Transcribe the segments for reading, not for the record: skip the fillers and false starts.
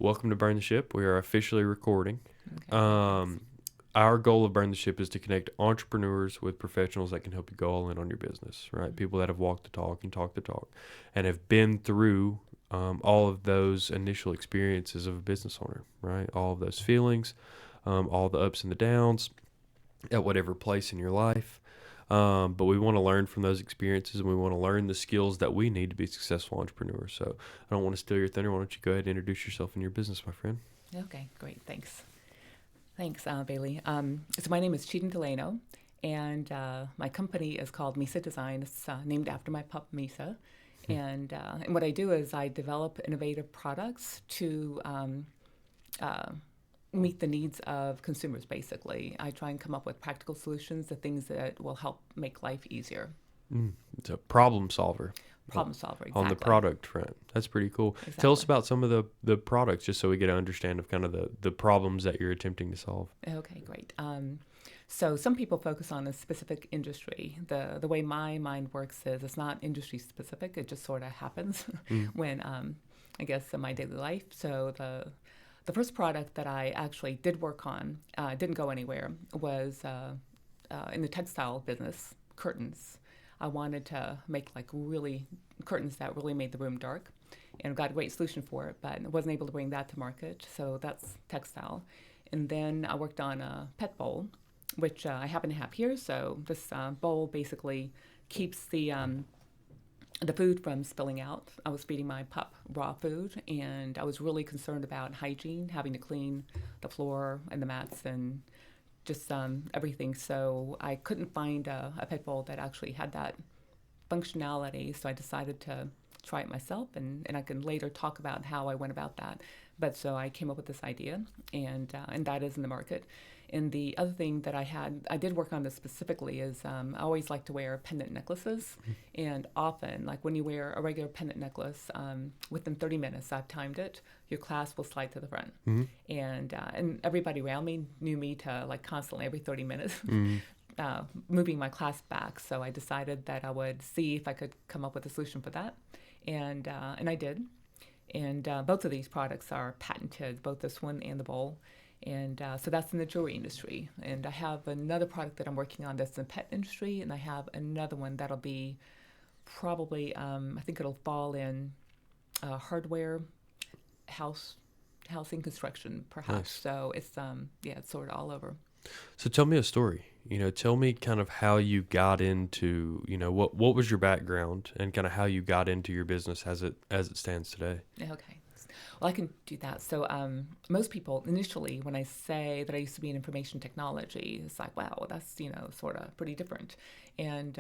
Welcome to Burn the Ship. We are officially recording. Okay. Our goal of Burn the Ship is to connect entrepreneurs with professionals that can help you go all in on your business, right? Mm-hmm. People that have walked the talk and talked the talk and have been through all of those initial experiences of a business owner, right? All of those feelings, all the ups and the downs at whatever place in your life. But we want to learn from those experiences, and we want to learn the skills that we need to be successful entrepreneurs. So I don't want to steal your thunder. Why don't you go ahead and introduce yourself and your business, my friend? Okay, great. Thanks, Bailey. So my name is Cigdem Delano, and my company is called Misa Design. It's named after my pup, Misa. And what I do is I develop innovative products to uh, meet the needs of consumers, basically. I try and come up with practical solutions, the things that will help make life easier. It's a problem solver Problem solver, on the exactly. product front. That's pretty cool. Tell us Exactly. about some of the products, just so we get an understand of kind of the problems that you're attempting to solve. Okay, great. So some people focus on a specific industry. The way my mind works is it's not industry specific. It just sort of happens Mm. when I guess in my daily life. So the first product that I actually did work on, didn't go anywhere, was in the textile business, curtains. I wanted to make like really curtains that really made the room dark, and got a great solution for it, but I wasn't able to bring that to market. So that's textile. And then I worked on a pet bowl, which I happen to have here. So this bowl basically keeps the food from spilling out. I was feeding my pup raw food, and I was really concerned about hygiene, having to clean the floor and the mats and just everything. So I couldn't find a pet bowl that actually had that functionality. So I decided to try it myself, and I can later talk about how I went about that. But so I came up with this idea, and that is in the market. And the other thing that I did work on this specifically, is I always like to wear pendant necklaces. And often, like when you wear a regular pendant necklace, within 30 minutes, I've timed it, your clasp will slide to the front. Mm-hmm. And everybody around me knew me to like constantly every 30 minutes Mm-hmm. moving my clasp back. So I decided that I would see if I could come up with a solution for that, and I did. And both of these products are patented, both this one and the bowl. And so that's in the jewelry industry. And I have another product that I'm working on that's in the pet industry, and I have another one that'll be probably, I think it'll fall in hardware, house, housing construction, perhaps. Nice. So it's yeah, it's sort of all over. So tell me a story. Tell me kind of how you got into, what was your background and kind of how you got into your business as it stands today. Okay. Well, I can do that. So, most people initially, when I say that I used to be in information technology, it's like, wow, that's sort of pretty different, and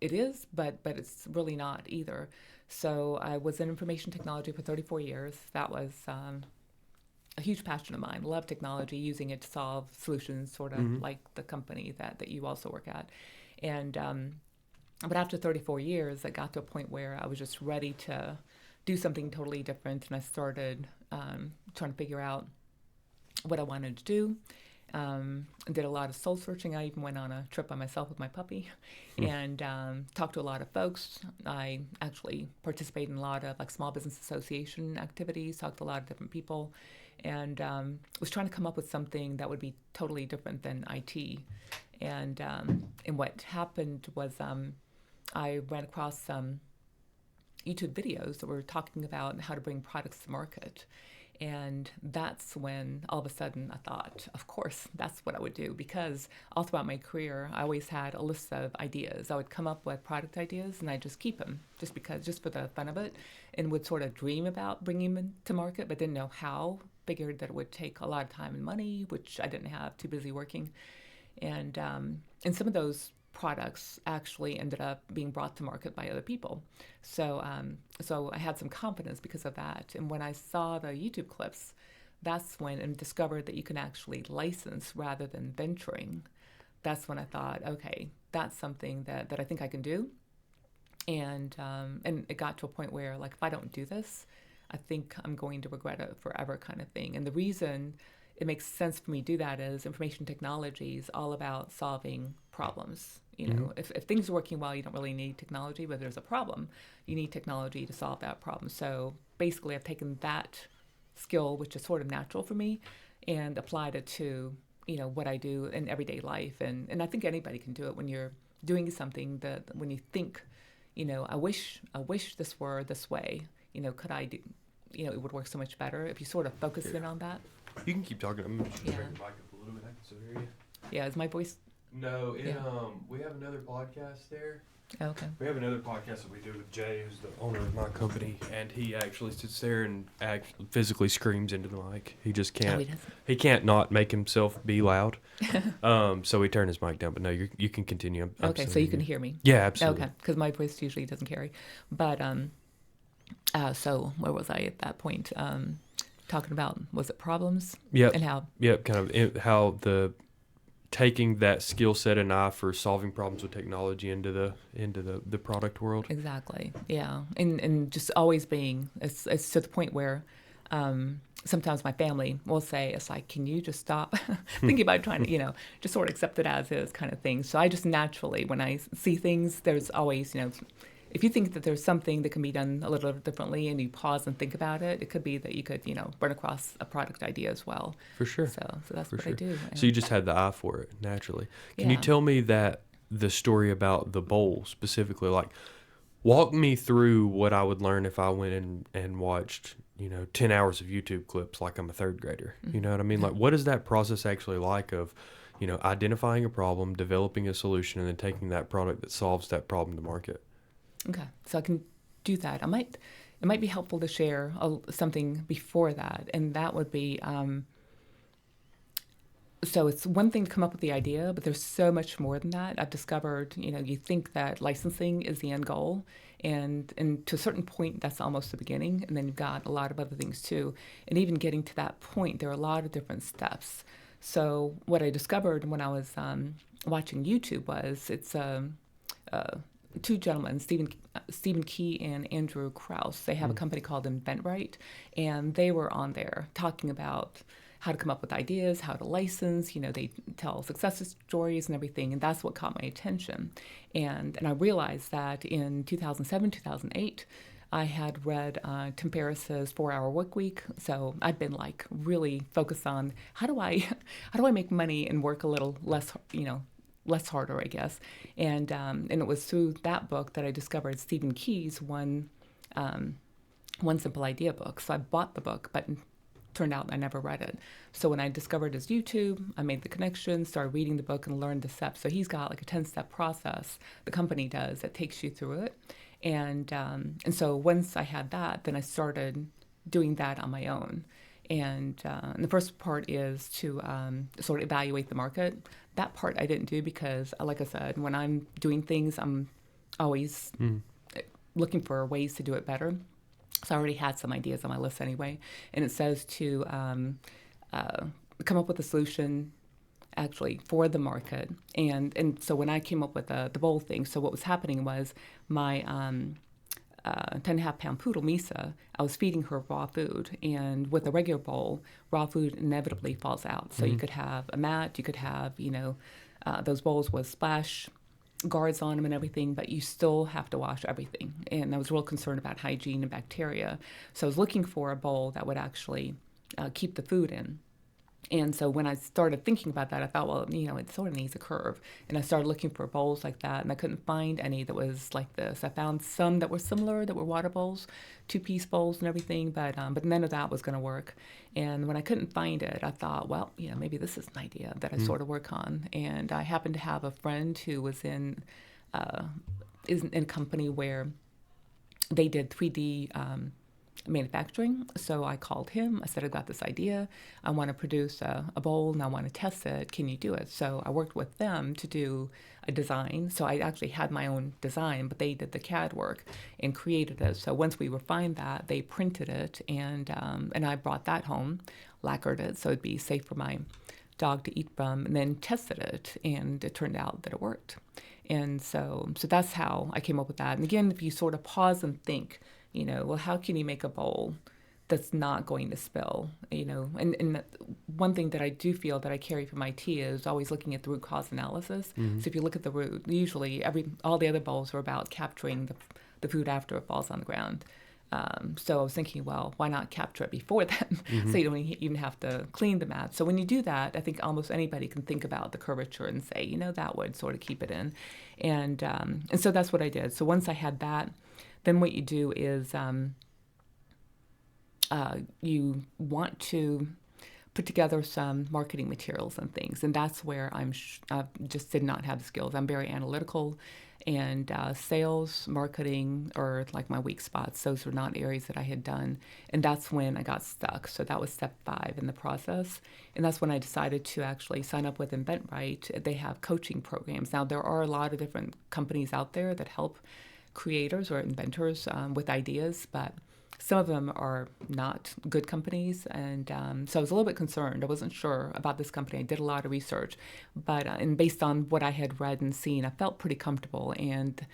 it is, but it's really not either. So, I was in information technology for 34 years. That was a huge passion of mine. Love technology, using it to solve solutions, sort of Mm-hmm. like the company that you also work at, and but after 34 years, I got to a point where I was just ready to do something totally different, and I started trying to figure out what I wanted to do. I did a lot of soul searching. I even went on a trip by myself with my puppy, and talked to a lot of folks. I actually participated in a lot of like small business association activities, talked to a lot of different people, and was trying to come up with something that would be totally different than IT. And what happened was I ran across some YouTube videos that were talking about how to bring products to market. And that's when all of a sudden I thought, of course, that's what I would do, because all throughout my career, I always had a list of ideas. I would come up with product ideas, and I just keep them just for the fun of it, and would sort of dream about bringing them to market, but didn't know how. Figured that it would take a lot of time and money, which I didn't have, too busy working. And some of those products actually ended up being brought to market by other people. So I had some confidence because of that. And when I saw the YouTube clips, that's when I discovered that you can actually license rather than venturing. That's when I thought, okay, that's something that I think I can do. And it got to a point where, like, if I don't do this, I think I'm going to regret it forever, kind of thing. And the reason it makes sense for me to do that is information technology is all about solving problems. Mm-hmm. If things are working well, you don't really need technology, but if there's a problem, you need technology to solve that problem. So basically, I've taken that skill, which is sort of natural for me, and applied it to, what I do in everyday life. And I think anybody can do it when you're doing something that when you think, I wish this were this way, could I do, it would work so much better if you sort of focus in on that. You can keep talking. I'm just Yeah. going to bring the mic up a little bit. I can still hear you. Yeah, is my voice? No, Yeah. we have another podcast there. Oh, okay. We have another podcast that we do with Jay, who's the owner of my company, and he actually sits there and physically screams into the mic. He just can't. Oh, he doesn't. He can't not make himself be loud. So he turned his mic down. But no, you can continue. I'm Okay, still so you hearing can hear me. Yeah, absolutely. Okay, because my voice usually doesn't carry. But so where was I at that point? Talking about, was it problems? Yep. And how? Yep. Kind of how taking that skill set and eye for solving problems with technology into the product world. Exactly. Yeah. And just always being, it's to the point where sometimes my family will say, it's like, can you just stop thinking about trying to, just sort of accept it as is kind of thing. So I just naturally, when I see things, there's always, if you think that there's something that can be done a little differently and you pause and think about it, it could be that you could, run across a product idea as well. For sure. So that's For what sure. I do. So you just had the eye for it naturally. Can you Yeah. tell me the story about the bowl specifically? Like, walk me through what I would learn if I went and watched, 10 hours of YouTube clips like I'm a third grader. You know what I mean? Like, what is that process actually like of, identifying a problem, developing a solution, and then taking that product that solves that problem to market? Okay, so I can do that. It might be helpful to share something before that, and that would be, so it's one thing to come up with the idea, but there's so much more than that. I've discovered, you think that licensing is the end goal, and to a certain point, that's almost the beginning, and then you've got a lot of other things too. And even getting to that point, there are a lot of different steps. So what I discovered when I was watching YouTube was it's two gentlemen, Stephen Key and Andrew Krause. They have a company called Invention, and they were on there talking about how to come up with ideas, how to license. They tell success stories and everything, and that's what caught my attention. And I realized that in 2007, 2008, I had read Tim Ferriss's 4-Hour Work Week, so I'd been like really focused on how do I make money and work a little less, less harder, I guess. And it was through that book that I discovered Stephen Key's One Simple Idea book. So I bought the book, but it turned out I never read it. So when I discovered his YouTube, I made the connection, started reading the book, and learned the steps. So he's got like a 10-step process the company does that takes you through it. And so once I had that, then I started doing that on my own. And the first part is to sort of evaluate the market. That part I didn't do because, like I said, when I'm doing things, I'm always looking for ways to do it better. So I already had some ideas on my list anyway. And it says to come up with a solution actually for the market. And so when I came up with the bowl thing, so what was happening was my 10.5 pound poodle, Misa, I was feeding her raw food. And with a regular bowl, raw food inevitably falls out. So you could have a mat, you could have, those bowls with splash guards on them and everything, but you still have to wash everything. And I was real concerned about hygiene and bacteria. So I was looking for a bowl that would actually keep the food in. And so when I started thinking about that, I thought, well, it sort of needs a curve. And I started looking for bowls like that, and I couldn't find any that was like this. I found some that were similar, that were water bowls, 2-piece bowls and everything, but none of that was going to work. And when I couldn't find it, I thought, well, maybe this is an idea that I sort of work on. And I happened to have a friend who was in a company where they did 3D manufacturing. So I called him. I said, I've got this idea. I want to produce a bowl and I want to test it. Can you do it? So I worked with them to do a design. So I actually had my own design, but they did the CAD work and created it. So once we refined that, they printed it, and I brought that home, lacquered it so it'd be safe for my dog to eat from, and then tested it, and it turned out that it worked. And so that's how I came up with that. And again, if you sort of pause and think, well, how can you make a bowl that's not going to spill? And one thing that I do feel that I carry from IT is always looking at the root cause analysis. So if you look at the root, usually all the other bowls are about capturing the food after it falls on the ground. So I was thinking, well, why not capture it before then? So you don't even have to clean the mat. So when you do that, I think almost anybody can think about the curvature and say, that would sort of keep it in. And so that's what I did. So once I had that, then what you do is you want to put together some marketing materials and things. And that's where I just did not have the skills. I'm very analytical, and sales, marketing are like my weak spots. Those were not areas that I had done. And that's when I got stuck. So that was step 5 in the process. And that's when I decided to actually sign up with InventRight. They have coaching programs. Now, there are a lot of different companies out there that help creators or inventors with ideas, but some of them are not good companies, and so I was a little bit concerned. I wasn't sure about this company. I did a lot of research, but and based on what I had read and seen, I felt pretty comfortable, and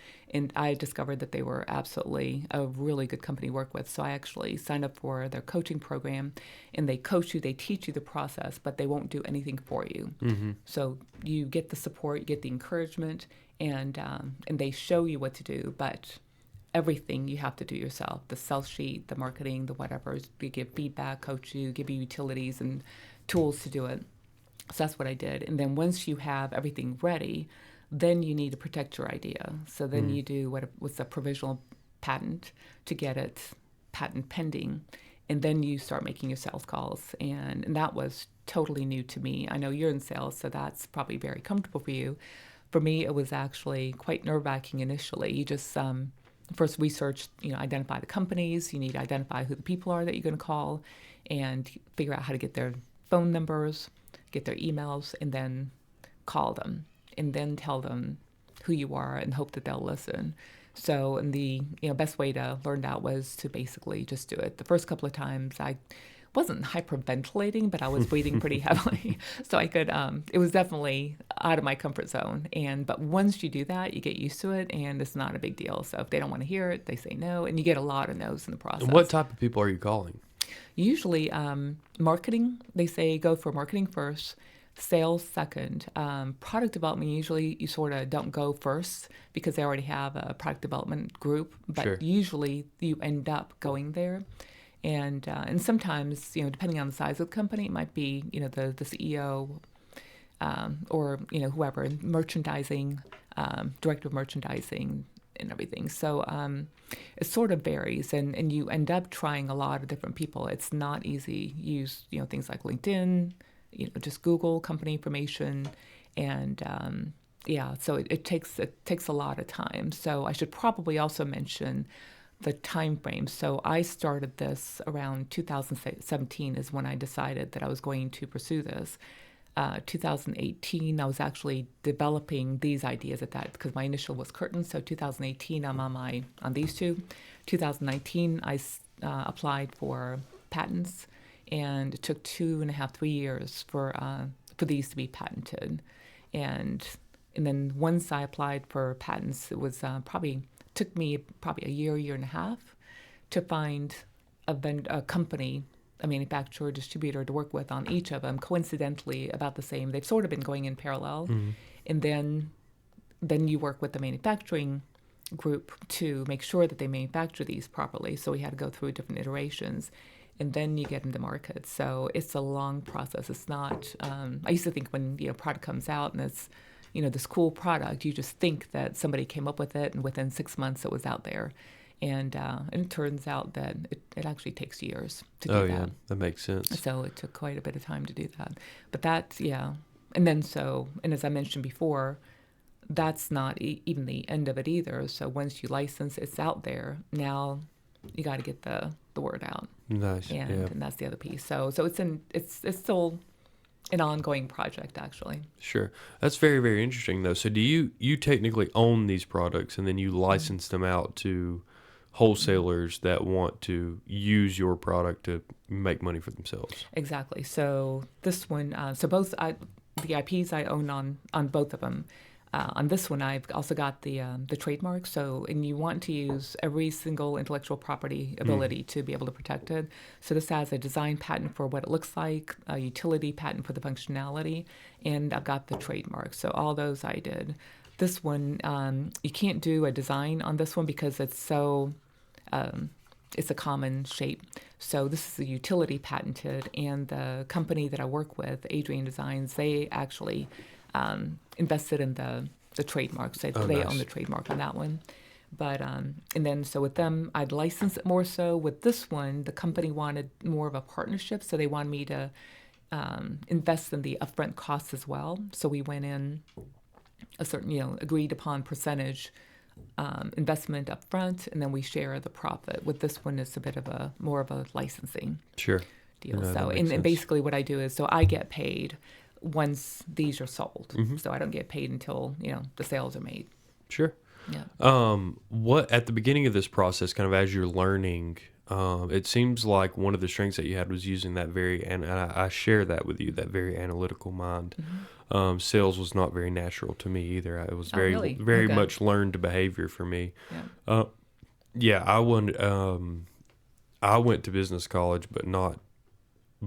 I discovered that they were absolutely a really good company to work with. So I actually signed up for their coaching program, and they coach you, they teach you the process, but they won't do anything for you. So you get the support, you get the encouragement, and they show you what to do, but everything you have to do yourself. The sell sheet, the marketing, the whatever. They give feedback, coach you, give you utilities and tools to do it. So that's what I did. And then once you have everything ready, then you need to protect your idea. So then you do what's a provisional patent to get it patent pending. And then you start making your sales calls. And that was totally new to me. I know you're in sales, so that's probably very comfortable for you. For me, it was actually quite nerve-wracking initially. You just first research, identify the companies. You need to identify who the people are that you're going to call, and figure out how to get their phone numbers, get their emails, and then call them, and then tell them who you are and hope that they'll listen. So, and the best way to learn that was to basically just do it. The first couple of times I wasn't hyperventilating, but I was breathing pretty heavily. So I could, it was definitely out of my comfort zone. But once you do that, you get used to it, and it's not a big deal. So if they don't want to hear it, they say no, and you get a lot of no's in the process. And what type of people are you calling? Usually marketing, they say go for marketing first, sales second. Product development, usually you sort of don't go first because they already have a product development group, but usually you end up going there. And sometimes, depending on the size of the company, it might be, the CEO or, whoever, merchandising, director of merchandising and everything. So it sort of varies, and you end up trying a lot of different people. It's not easy. Use, things like LinkedIn, just Google company information, and so it takes a lot of time. So I should probably also mention the time frame. So I started this around 2017 is when I decided that I was going to pursue this. 2018, I was actually developing these ideas at that, because my initial was curtains. So 2018, I'm on these two. 2019, I applied for patents, and it took 2.5, 3 years for these to be patented. And then once I applied for patents, it was took me probably a year and a half to find a company, a manufacturer, distributor to work with on each of them, coincidentally about the same. They've sort of been going in parallel. And then you work with the manufacturing group to make sure that they manufacture these properly. So we had to go through different iterations, and then you get into market. So it's a long process. It's not, I used to think when, product comes out and it's, this cool product, you just think that somebody came up with it and within 6 months it was out there. And it turns out that it actually takes years to do that. Oh, yeah, that makes sense. So it took quite a bit of time to do that. But that's, And then and as I mentioned before, that's not even the end of it either. So once you license, it's out there. Now you got to get the word out. Nice. And that's the other piece. So it's still an ongoing project, actually. Sure. That's very, very interesting, though. So do you technically own these products, and then you license them out to wholesalers that want to use your product to make money for themselves? Exactly. So this one, both the IPs I own on both of them. On this one, I've also got the trademark. So, and you want to use every single intellectual property ability to be able to protect it. So this has a design patent for what it looks like, a utility patent for the functionality, and I've got the trademark. So all those I did. This one, you can't do a design on this one because it's so it's a common shape. So this is a utility patented, and the company that I work with, Adrian Designs, they actually invested in the trademark. So they nice. own the trademark on that one. But and then so with them, I'd license it more so. With this one, the company wanted more of a partnership, so they wanted me to invest in the upfront costs as well. So we went in a certain, agreed upon percentage investment up front, and then we share the profit. With this one, it's a bit of more of a licensing Sure. deal. No, So, and basically what I do is, so I get paid once these are sold. So I don't get paid until, the sales are made. Sure. Yeah. What at the beginning of this process, kind of as you're learning, it seems like one of the strengths that you had was using that and I share that with you, that very analytical mind. Sales was not very natural to me either. It was very, really? very Okay. much learned behavior for me. Yeah. Yeah, I went to business college, but not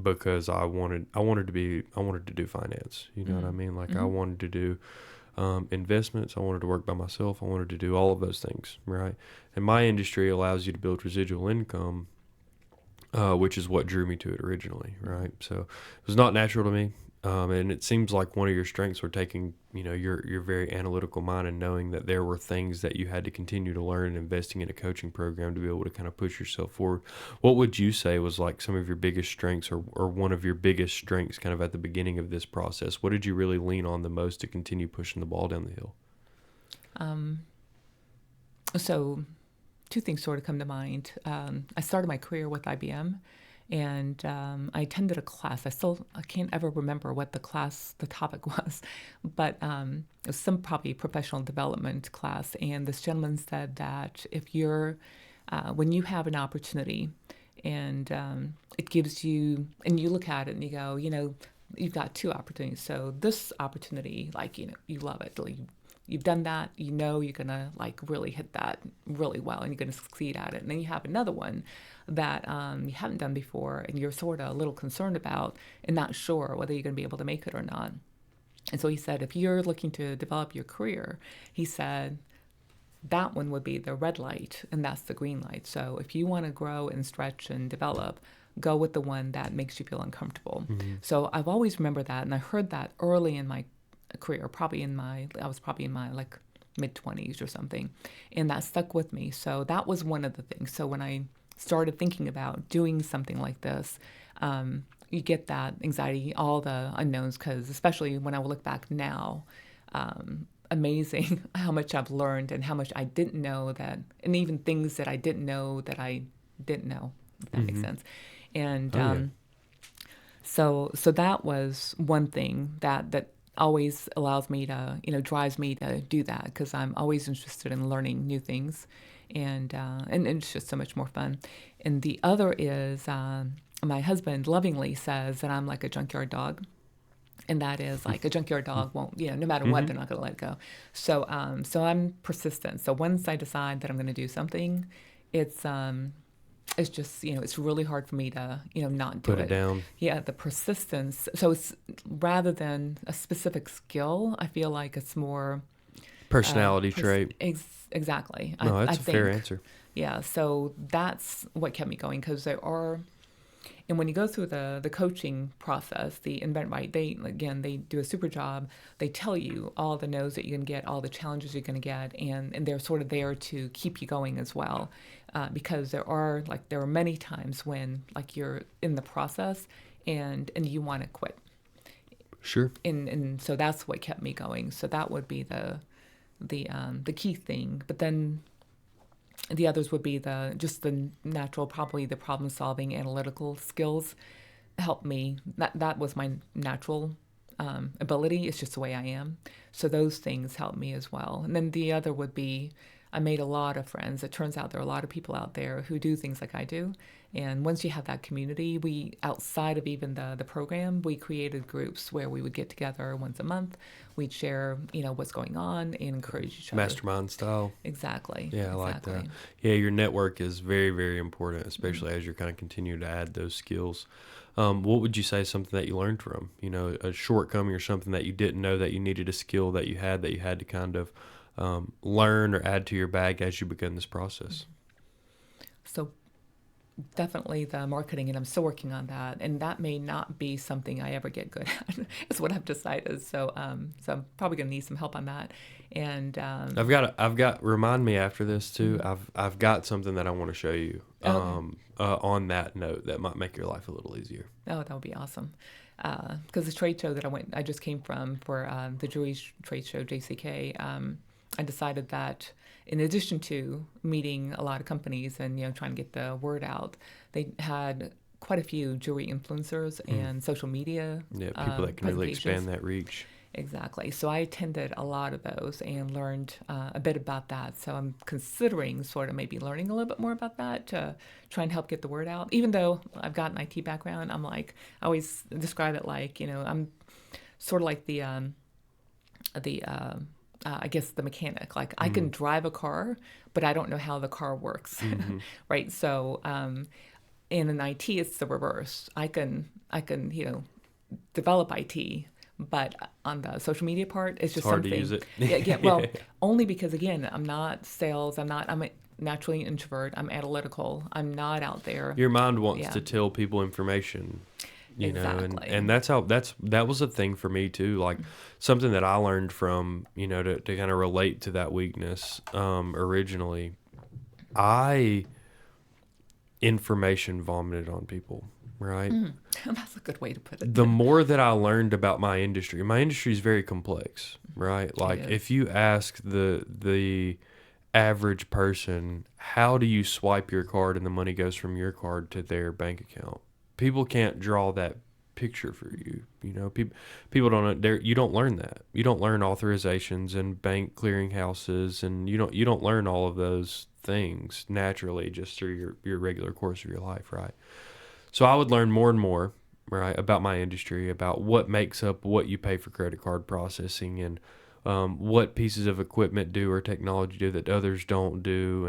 because I wanted to do finance. You know what I mean? Like I wanted to do investments. I wanted to work by myself. I wanted to do all of those things, right? And my industry allows you to build residual income, which is what drew me to it originally, right? So it was not natural to me. And it seems like one of your strengths were taking, your very analytical mind and knowing that there were things that you had to continue to learn and investing in a coaching program to be able to kind of push yourself forward. What would you say was like some of your biggest strengths or one of your biggest strengths kind of at the beginning of this process? What did you really lean on the most to continue pushing the ball down the hill? So two things sort of come to mind. I started my career with IBM, and I attended a class. I can't ever remember what the topic was, but it was some probably professional development class. And this gentleman said that when you have an opportunity and it gives you, and you look at it and you go, you've got two opportunities. So this opportunity, you love it. You've done that, you're going to really hit that really well and you're going to succeed at it. And then you have another one that you haven't done before and you're sort of a little concerned about and not sure whether you're going to be able to make it or not. And so he said, if you're looking to develop your career, he said, that one would be the red light and that's the green light. So if you want to grow and stretch and develop, go with the one that makes you feel uncomfortable. So I've always remembered that, and I heard that early in my career, I was probably in my mid-20s or something, and that stuck with me. So that was one of the things. So when I started thinking about doing something like this, you get that anxiety, all the unknowns, because especially when I look back now, amazing how much I've learned and how much I didn't know that, and even things that I didn't know that I didn't know, if that makes sense. And so that was one thing that always allows me to, drives me to do that, because I'm always interested in learning new things, and it's just so much more fun. And the other is my husband lovingly says that I'm like a junkyard dog, and that is like a junkyard dog won't, no matter what, they're not going to let it go. So I'm persistent. So once I decide that I'm going to do something, it's just, it's really hard for me to, not do Put it down. Yeah, the persistence. So it's rather than a specific skill, I feel like it's more Personality trait. Exactly. No, I that's a think. fair answer. Yeah, so that's what kept me going, because and when you go through the coaching process, the Invent Right, they do a super job. They tell you all the no's that you're going to get, all the challenges you're going to get, and they're sort of there to keep you going as well. Because there are many times when you're in the process and you want to quit. Sure. And so that's what kept me going. So that would be the key thing. But then the others would be the natural, probably the problem solving, analytical skills helped me. That was my natural ability. It's just the way I am. So those things helped me as well. And then the other would be, I made a lot of friends. It turns out there are a lot of people out there who do things like I do. And once you have that community, we, outside of even the program, we created groups where we would get together once a month. We'd share, what's going on and encourage each other. Mastermind style. Exactly. Yeah, I like that. Yeah, your network is very, very important, especially as you're kind of continuing to add those skills. What would you say is something that you learned from? A shortcoming or something that you didn't know that you needed, a skill that you had to kind of learn or add to your bag as you began this process? So definitely the marketing, and I'm still working on that. And that may not be something I ever get good at. Is what I've decided. So I'm probably going to need some help on that. And Remind me after this too. Mhm. I've got something that I want to show you. Okay. On that note, that might make your life a little easier. Oh, that would be awesome. Because the trade show that I just came from for the Jewish trade show, JCK. I decided that in addition to meeting a lot of companies and trying to get the word out, they had quite a few jewelry influencers and social media Yeah, people that can really presentations. expand that reach. Exactly. So I attended a lot of those and learned a bit about that. So I'm considering sort of maybe learning a little bit more about that to try and help get the word out. Even though I've got an IT background, I'm like, I always describe it like, I'm sort of like I guess the mechanic. Like I can drive a car, but I don't know how the car works, right? So in IT, it's the reverse. I can develop IT, but on the social media part, it's just hard something. to use it. Yeah. Well, only because again, I'm not sales. I'm naturally an introvert. I'm analytical. I'm not out there. Your mind wants Yeah. to tell people information, Exactly. and that was a thing for me too. Like something that I learned from, to kind of relate to that weakness. Originally, I information vomited on people, right? That's a good way to put it. The more that I learned about my industry is very complex, right? Like is. if you ask the average person, how do you swipe your card and the money goes from your card to their bank account? People can't draw that picture for you. People don't. You don't learn that. You don't learn authorizations and bank clearinghouses, and you don't learn all of those things naturally just through your regular course of your life, right? So I would learn more and more, right, about my industry, about what makes up what you pay for credit card processing, and what pieces of equipment do or technology do that others don't do,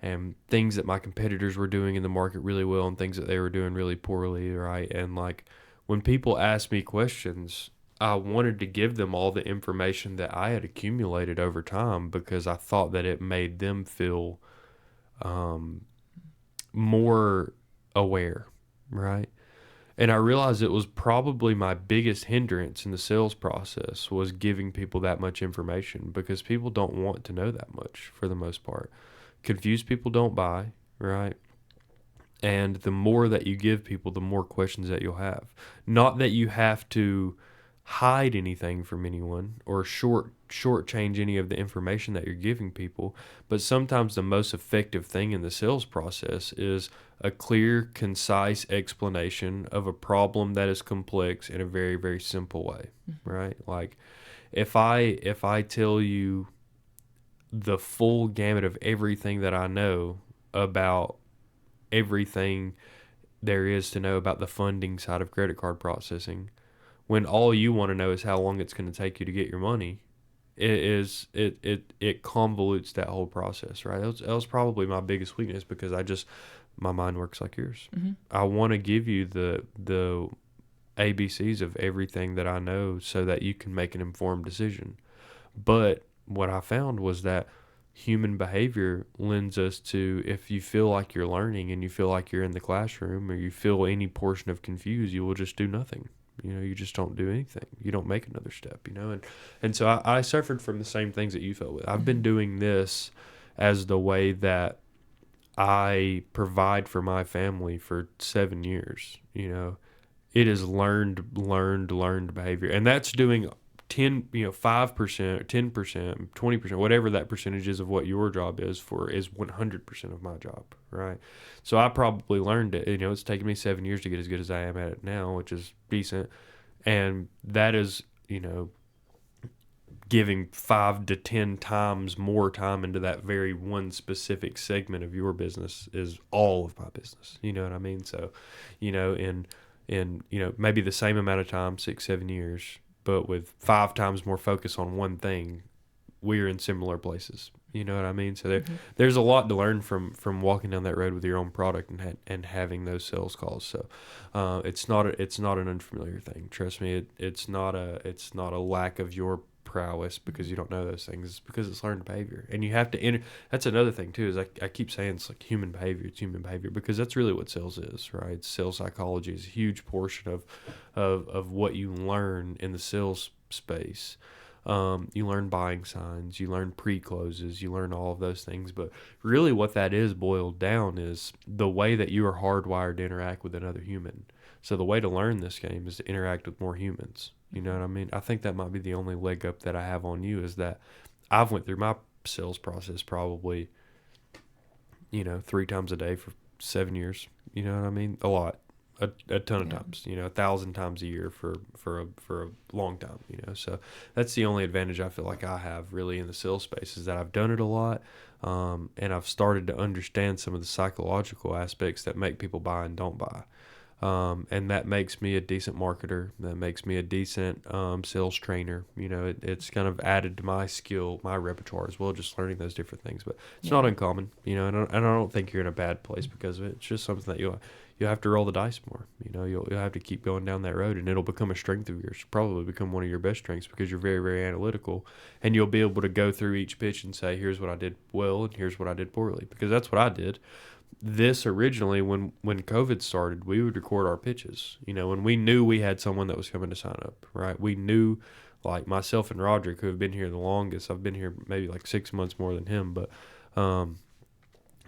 and things that my competitors were doing in the market really well and things that they were doing really poorly, right? And like when people ask me questions, I wanted to give them all the information that I had accumulated over time because I thought that it made them feel more aware, right? And I realized it was probably my biggest hindrance in the sales process was giving people that much information because people don't want to know that much for the most part. Confused people don't buy, right? And the more that you give people, the more questions that you'll have. Not that you have to hide anything from anyone or shortchange any of the information that you're giving people, but sometimes the most effective thing in the sales process is a clear, concise explanation of a problem that is complex in a very, very simple way, right? Like if I tell you the full gamut of everything that I know about everything there is to know about the funding side of credit card processing, when all you want to know is how long it's going to take you to get your money, it convolutes that whole process, right? That was probably my biggest weakness because my mind works like yours. I want to give you the ABCs of everything that I know so that you can make an informed decision. But what I found was that human behavior lends us to, if you feel like you're learning and you feel like you're in the classroom or you feel any portion of confused, you will just do nothing. You just don't do anything. You don't make another step, and so I suffered from the same things that you felt with. I've been doing this as the way that I provide for my family for 7 years. It is learned behavior, and that's doing 10, 5%, 10%, 20%, whatever that percentage is of what your job is 100% of my job, right? So I probably learned it. It's taken me 7 years to get as good as I am at it now, which is decent, and that is, giving 5 to 10 times more time into that very one specific segment of your business is all of my business. You know what I mean? So, in maybe the same amount of time, 6-7 years, but with 5 times more focus on one thing, we're in similar places. You know what I mean? So there's a lot to learn from walking down that road with your own product and having those sales calls. So it's not an unfamiliar thing. Trust me, it's not a lack of your prowess because you don't know those things. It's because it's learned behavior. And you have to that's another thing too, is I keep saying it's like human behavior. It's human behavior because that's really what sales is, right? Sales psychology is a huge portion of what you learn in the sales space. You learn buying signs, you learn pre-closes, you learn all of those things. But really what that is boiled down is the way that you are hardwired to interact with another human. So the way to learn this game is to interact with more humans. You know what I mean? I think that might be the only leg up that I have on you, is that I've went through my sales process probably, 3 times a day for 7 years. You know what I mean? A lot. A ton of times, 1,000 times a year for a long time, so that's the only advantage I feel like I have really in the sales space, is that I've done it a lot, and I've started to understand some of the psychological aspects that make people buy and don't buy, and that makes me a decent marketer. That makes me a decent sales trainer. It's kind of added to my skill, my repertoire as well, just learning those different things. But it's not uncommon, and I don't think you're in a bad place because of it. It's just something that you'll have to roll the dice more. You'll have to keep going down that road, and it'll become a strength of yours. Probably become one of your best strengths because you're very, very analytical, and you'll be able to go through each pitch and say, here's what I did well and here's what I did poorly, because that's what I did. This originally, when COVID started, we would record our pitches. When we knew we had someone that was coming to sign up, right? We knew, like myself and Roderick, who have been here the longest. I've been here maybe like 6 months more than him, but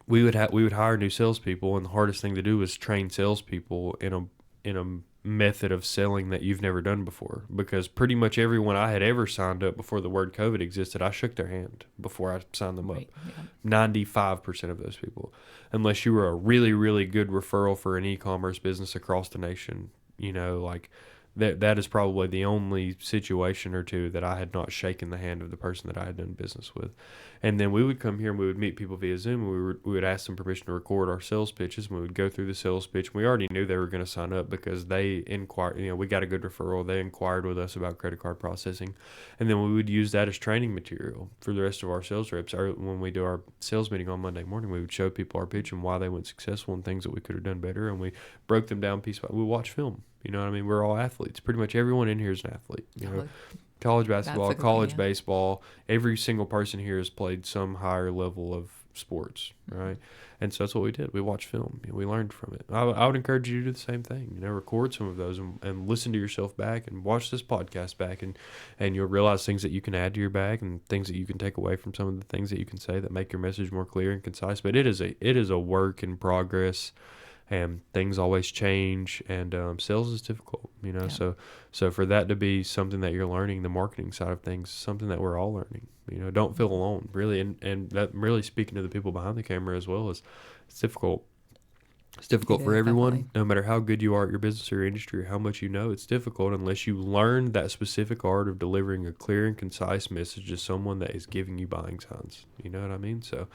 we would hire new salespeople, and the hardest thing to do is train salespeople in a method of selling that you've never done before. Because pretty much everyone I had ever signed up before the word COVID existed, I shook their hand before I signed them up. Yeah. 95% of those people, unless you were a really, really good referral for an e-commerce business across the nation, like. That is probably the only situation or two that I had not shaken the hand of the person that I had done business with. And then we would come here and we would meet people via Zoom, and we would ask them permission to record our sales pitches, and we would go through the sales pitch. We already knew they were going to sign up because they inquired, we got a good referral. They inquired with us about credit card processing. And then we would use that as training material for the rest of our sales reps. When we do our sales meeting on Monday morning, we would show people our pitch and why they went successful and things that we could have done better. And we broke them down piece by piece. We watch film. You know what I mean? We're all athletes. Pretty much everyone in here is an athlete. College basketball, college baseball. Every single person here has played some higher level of sports, right? And so that's what we did. We watched film. We learned from it. I would encourage you to do the same thing. Record some of those and listen to yourself back and watch this podcast back, and you'll realize things that you can add to your bag and things that you can take away from some of the things that you can say that make your message more clear and concise. But it is a work in progress. And things always change, and sales is difficult, So for that to be something that you're learning, the marketing side of things, something that we're all learning. Don't feel alone, really, and that really speaking to the people behind the camera as well, is it's difficult. It's difficult for everyone, definitely. No matter how good you are at your business or your industry or how much you know. It's difficult unless you learn that specific art of delivering a clear and concise message to someone that is giving you buying signs. You know what I mean? So,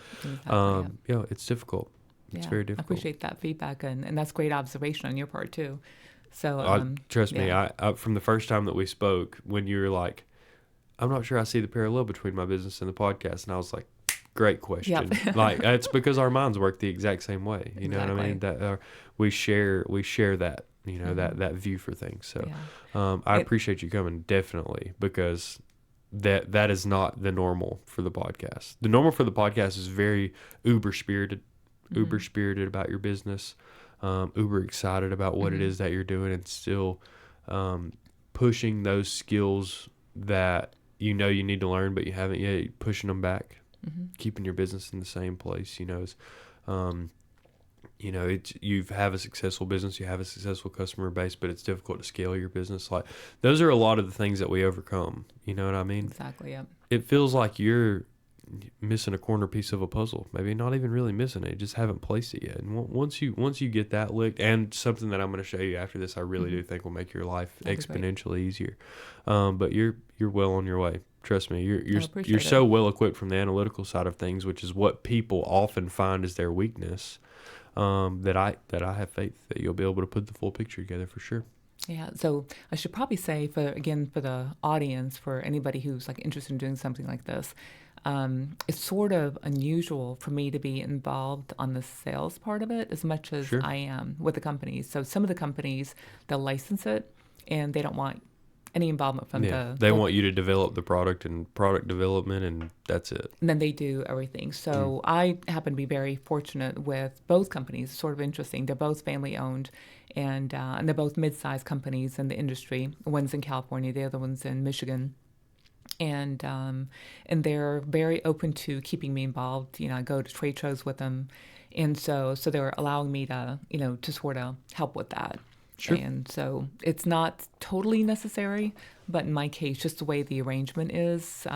it's difficult. It's very difficult. I appreciate that feedback, and that's great observation on your part too. So trust me, I from the first time that we spoke, when you were like, I'm not sure I see the parallel between my business and the podcast, and I was like, great question. Yep. Like, it's because our minds work the exact same way. You know what I mean? That we share that, that view for things. So I appreciate you coming, definitely, because that is not the normal for the podcast. The normal for the podcast is very uber spirited about your business, uber excited about what it is that you're doing, and still pushing those skills that you need to learn but you haven't yet, pushing them back, keeping your business in the same place. You have a successful business, you have a successful customer base, but it's difficult to scale your business. Like, those are a lot of the things that we overcome. You know what I mean? Exactly. Yep. It feels like you're missing a corner piece of a puzzle, maybe not even really missing it, just haven't placed it yet. And once you get that licked, and something that I'm going to show you after this, I really do think will make your life exponentially easier. But you're well on your way. Trust me, you're so well equipped from the analytical side of things, which is what people often find is their weakness. That I have faith that you'll be able to put the full picture together for sure. Yeah, so I should probably say for the audience, for anybody who's like interested in doing something like this, it's sort of unusual for me to be involved on the sales part of it as much as I am with the companies. So some of the companies, they'll license it and they don't want any involvement from they want you to develop the product and product development, and that's it. And then they do everything. So I happen to be very fortunate with both companies. It's sort of interesting. They're both family owned, and they're both mid-sized companies in the industry. One's in California, the other one's in Michigan. And they're very open to keeping me involved. I go to trade shows with them, and so they're allowing me to to sort of help with that. Sure. And so it's not totally necessary, but in my case, just the way the arrangement is,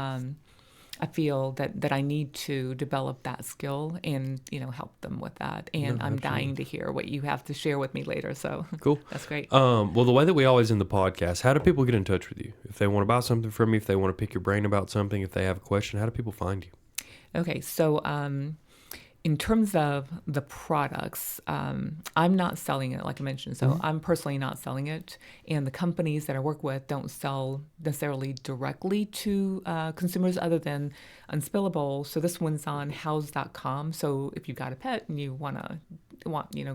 I feel that I need to develop that skill and help them with that. And I'm dying to hear what you have to share with me later. So cool. That's great. Well, the way that we always end the podcast, how do people get in touch with you? If they want to buy something from you, if they want to pick your brain about something, if they have a question, how do people find you? Okay, so in terms of the products, I'm not selling it, like I mentioned. So I'm personally not selling it. And the companies that I work with don't sell necessarily directly to consumers other than Unspill-a-Bowl. So this one's on house.com. So if you've got a pet and you want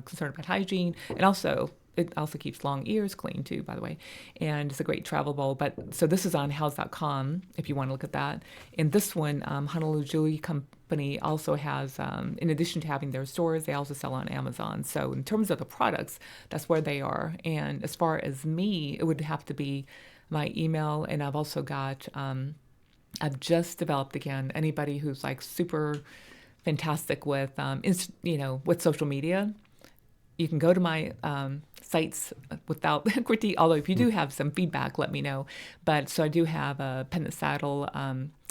concerned about hygiene, and also it also keeps long ears clean too, by the way. And it's a great travel bowl. But so this is on house.com if you want to look at that. And this one, Honolulu Jewelry Company also has, in addition to having their stores, they also sell on Amazon. So in terms of the products, that's where they are. And as far as me, it would have to be my email. And I've also got, I've just developed, again, anybody who's like super fantastic with, with social media, you can go to my sites without critique, although if you do have some feedback, let me know. But so I do have a Pendant Saddle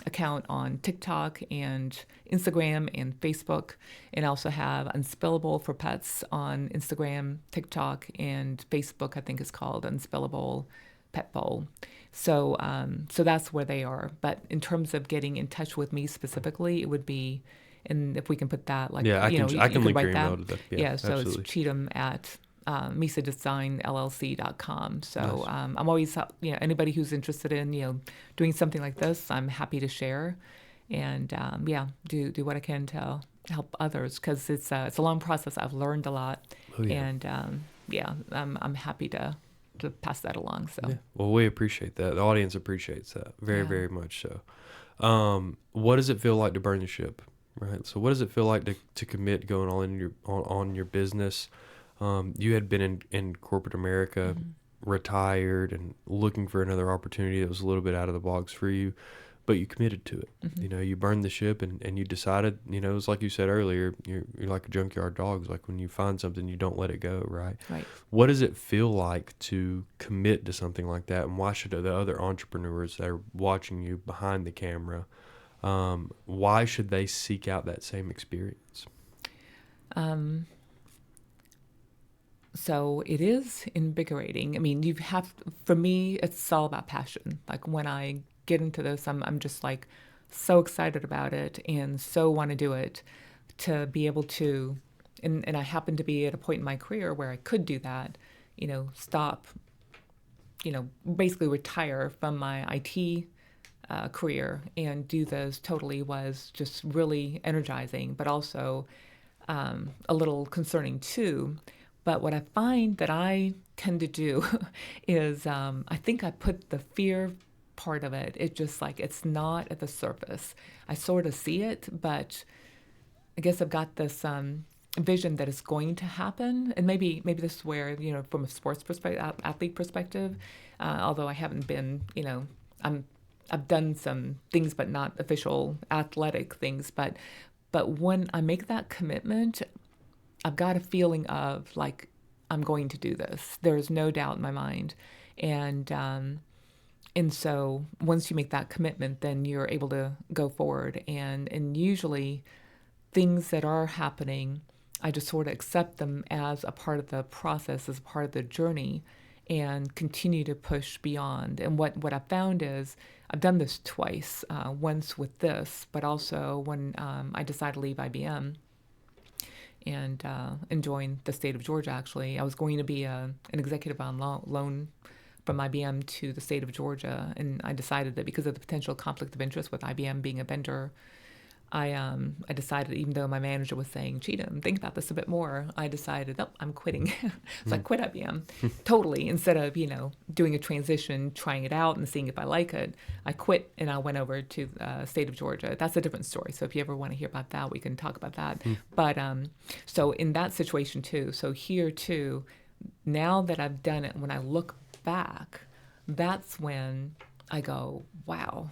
account on TikTok and Instagram and Facebook, and also have Unspill-a-Bowl for pets on Instagram, TikTok, and Facebook. I think it's called Unspill-a-Bowl Pet Bowl. So that's where they are. But in terms of getting in touch with me specifically, it would be, and if we can put that, like, I can link your email to that. Yeah, so absolutely. it's Cigdem at Misa Design LLC.com. So Nice. I'm always, anybody who's interested in, doing something like this, I'm happy to share, and do what I can to help others, because it's a long process. I've learned a lot, and I'm happy to pass that along. So well, we appreciate that. The audience appreciates that very, very much so. What does it feel like to burn the ship? Right. So what does it feel like to commit going all in on your business? You had been in corporate America, retired, and looking for another opportunity that was a little bit out of the box for you, but you committed to it. You burned the ship, and you decided, it's like you said earlier, you're like a junkyard dog. It's like when you find something, you don't let it go, right? Right. What does it feel like to commit to something like that, and why should the other entrepreneurs that are watching you behind the camera, why should they seek out that same experience? So it is invigorating. I mean, for me, it's all about passion. Like when I get into this, I'm just like so excited about it and so want to do it, to be able to, and I happen to be at a point in my career where I could do that, stop, basically retire from my IT career and do this totally was just really energizing, but also a little concerning too. But what I find that I tend to do is I think I put the fear part of it. It's just like it's not at the surface. I sort of see it, but I guess I've got this vision that it's going to happen. And maybe this is where, from a sports perspective, athlete perspective, although I haven't been, I've done some things, but not official athletic things. But when I make that commitment, I've got a feeling of like, I'm going to do this. There's no doubt in my mind. And so once you make that commitment, then you're able to go forward. And usually things that are happening, I just sort of accept them as a part of the process, as a part of the journey, and continue to push beyond. And what I've found is, I've done this twice, once with this, but also when I decided to leave IBM and join the state of Georgia, actually. I was going to be an executive on loan from IBM to the state of Georgia, and I decided that because of the potential conflict of interest with IBM being a vendor I decided, even though my manager was saying, Cigdem, think about this a bit more, I decided, oh, I'm quitting. So I quit IBM totally. Instead of, doing a transition, trying it out and seeing if I like it, I quit and I went over to the state of Georgia. That's a different story. So if you ever want to hear about that, we can talk about that. But so in that situation too, so here too, now that I've done it, when I look back, that's when I go, wow,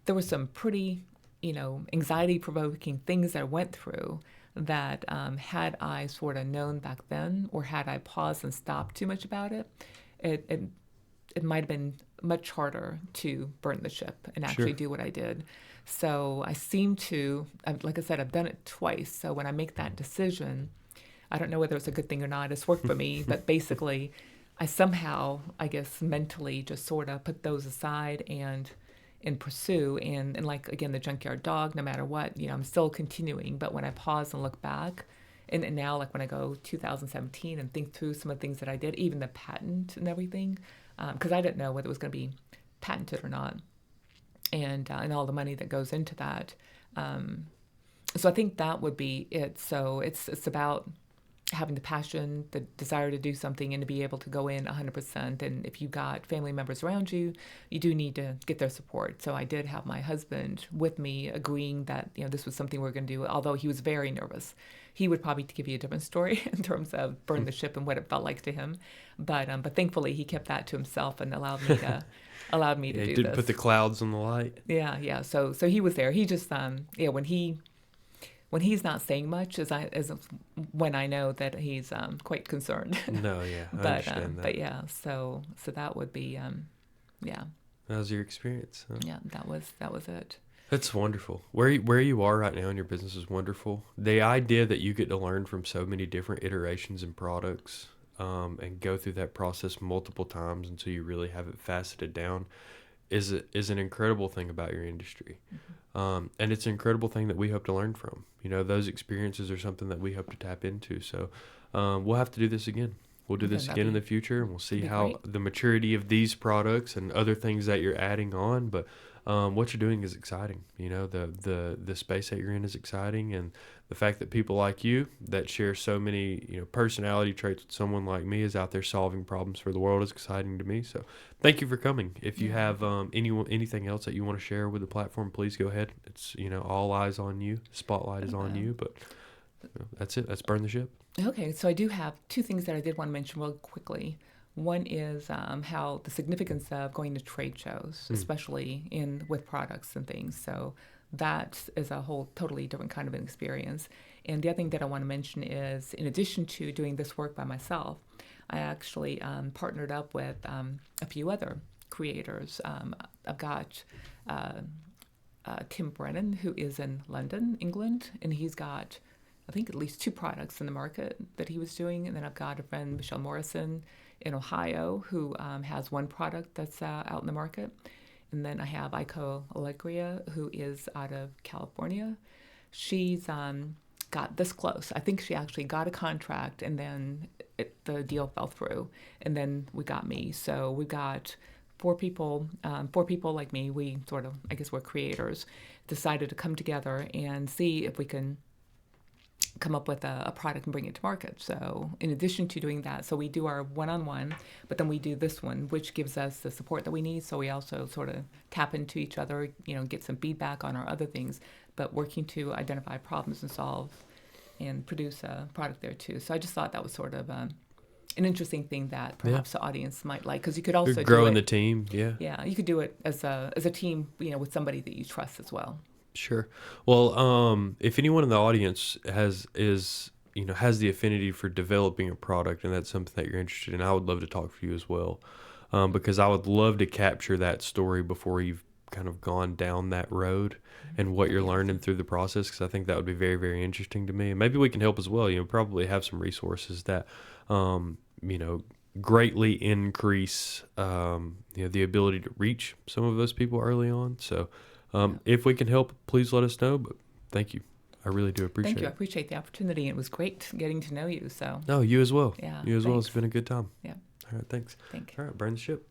there were some pretty anxiety-provoking things that I went through that had I sort of known back then, or had I paused and stopped too much about it, it might have been much harder to burn the ship and actually do what I did. So I seem to, like I said, I've done it twice. So when I make that decision, I don't know whether it's a good thing or not. It's worked for me, but basically, I somehow, I guess, mentally just sort of put those aside and pursue, and like, again, the junkyard dog, no matter what, I'm still continuing. But when I pause and look back, and now, like when I go 2017 and think through some of the things that I did, even the patent and everything, because I didn't know whether it was going to be patented or not, and all the money that goes into that. So I think that would be it. So it's about having the passion, the desire to do something, and to be able to go in 100%. And if you've got family members around you, you do need to get their support. So I did have my husband with me, agreeing that this was something we were going to do, although he was very nervous. He would probably give you a different story in terms of burn the ship and what it felt like to him. But thankfully, he kept that to himself and allowed me to do this. Didn't put the clouds on the light. Yeah. So he was there. He just when he's not saying much is when I know that he's quite concerned. No, yeah, I understand that. But yeah, so that would be yeah. That was your experience. Huh? Yeah, that was it. That's wonderful. Where you are right now in your business is wonderful. The idea that you get to learn from so many different iterations and products, and go through that process multiple times until you really have it faceted down, is an incredible thing about your industry. And it's an incredible thing that we hope to learn from. Those experiences are something that we hope to tap into. So we'll have to do this again. We'll do this again in the future, and we'll see how the maturity of these products and other things that you're adding on. But what you're doing is exciting. The space that you're in is exciting, and the fact that people like you that share so many personality traits with someone like me is out there solving problems for the world is exciting to me. So thank you for coming. If you have anything else that you want to share with the platform, please go ahead. It's all eyes on you. The spotlight is on you. But that's it. That's burn the ship. Okay, so I do have two things that I did want to mention real quickly. One is how the significance of going to trade shows, especially with products and things. So that is a whole totally different kind of an experience. And the other thing that I want to mention is, in addition to doing this work by myself, I actually partnered up with a few other creators. I've got Tim Brennan, who is in London, England, and he's got, I think, at least 2 products in the market that he was doing. And then I've got a friend, Michelle Morrison, in Ohio, who has 1 product that's out in the market. And then I have Aiko Allegria, who is out of California. She's got this close. I think she actually got a contract, and then the deal fell through. And then we got me. So we've got 4 people like me. We sort of, I guess we're creators, decided to come together and see if we can come up with a product and bring it to market. So in addition to doing that, so we do our one-on-one, but then we do this one, which gives us the support that we need. So we also sort of tap into each other, get some feedback on our other things, but working to identify problems and solve and produce a product there too. So I just thought that was sort of an interesting thing that perhaps the audience might like, because you could also growing the team. Yeah, you could do it as a team, with somebody that you trust as well. Sure. Well, if anyone in the audience has the affinity for developing a product, and that's something that you're interested in, I would love to talk to you as well, because I would love to capture that story before you've kind of gone down that road and what you're learning through the process, because I think that would be very, very interesting to me. And maybe we can help as well. Probably have some resources that, greatly increase, the ability to reach some of those people early on. So, if we can help, please let us know. But thank you. I really do appreciate it. Thank you. I appreciate the opportunity. It was great getting to know you. So. No, you as well. Yeah. You as well. It's been a good time. Yeah. All right. Thanks. Thank you. All right. Burn the ship.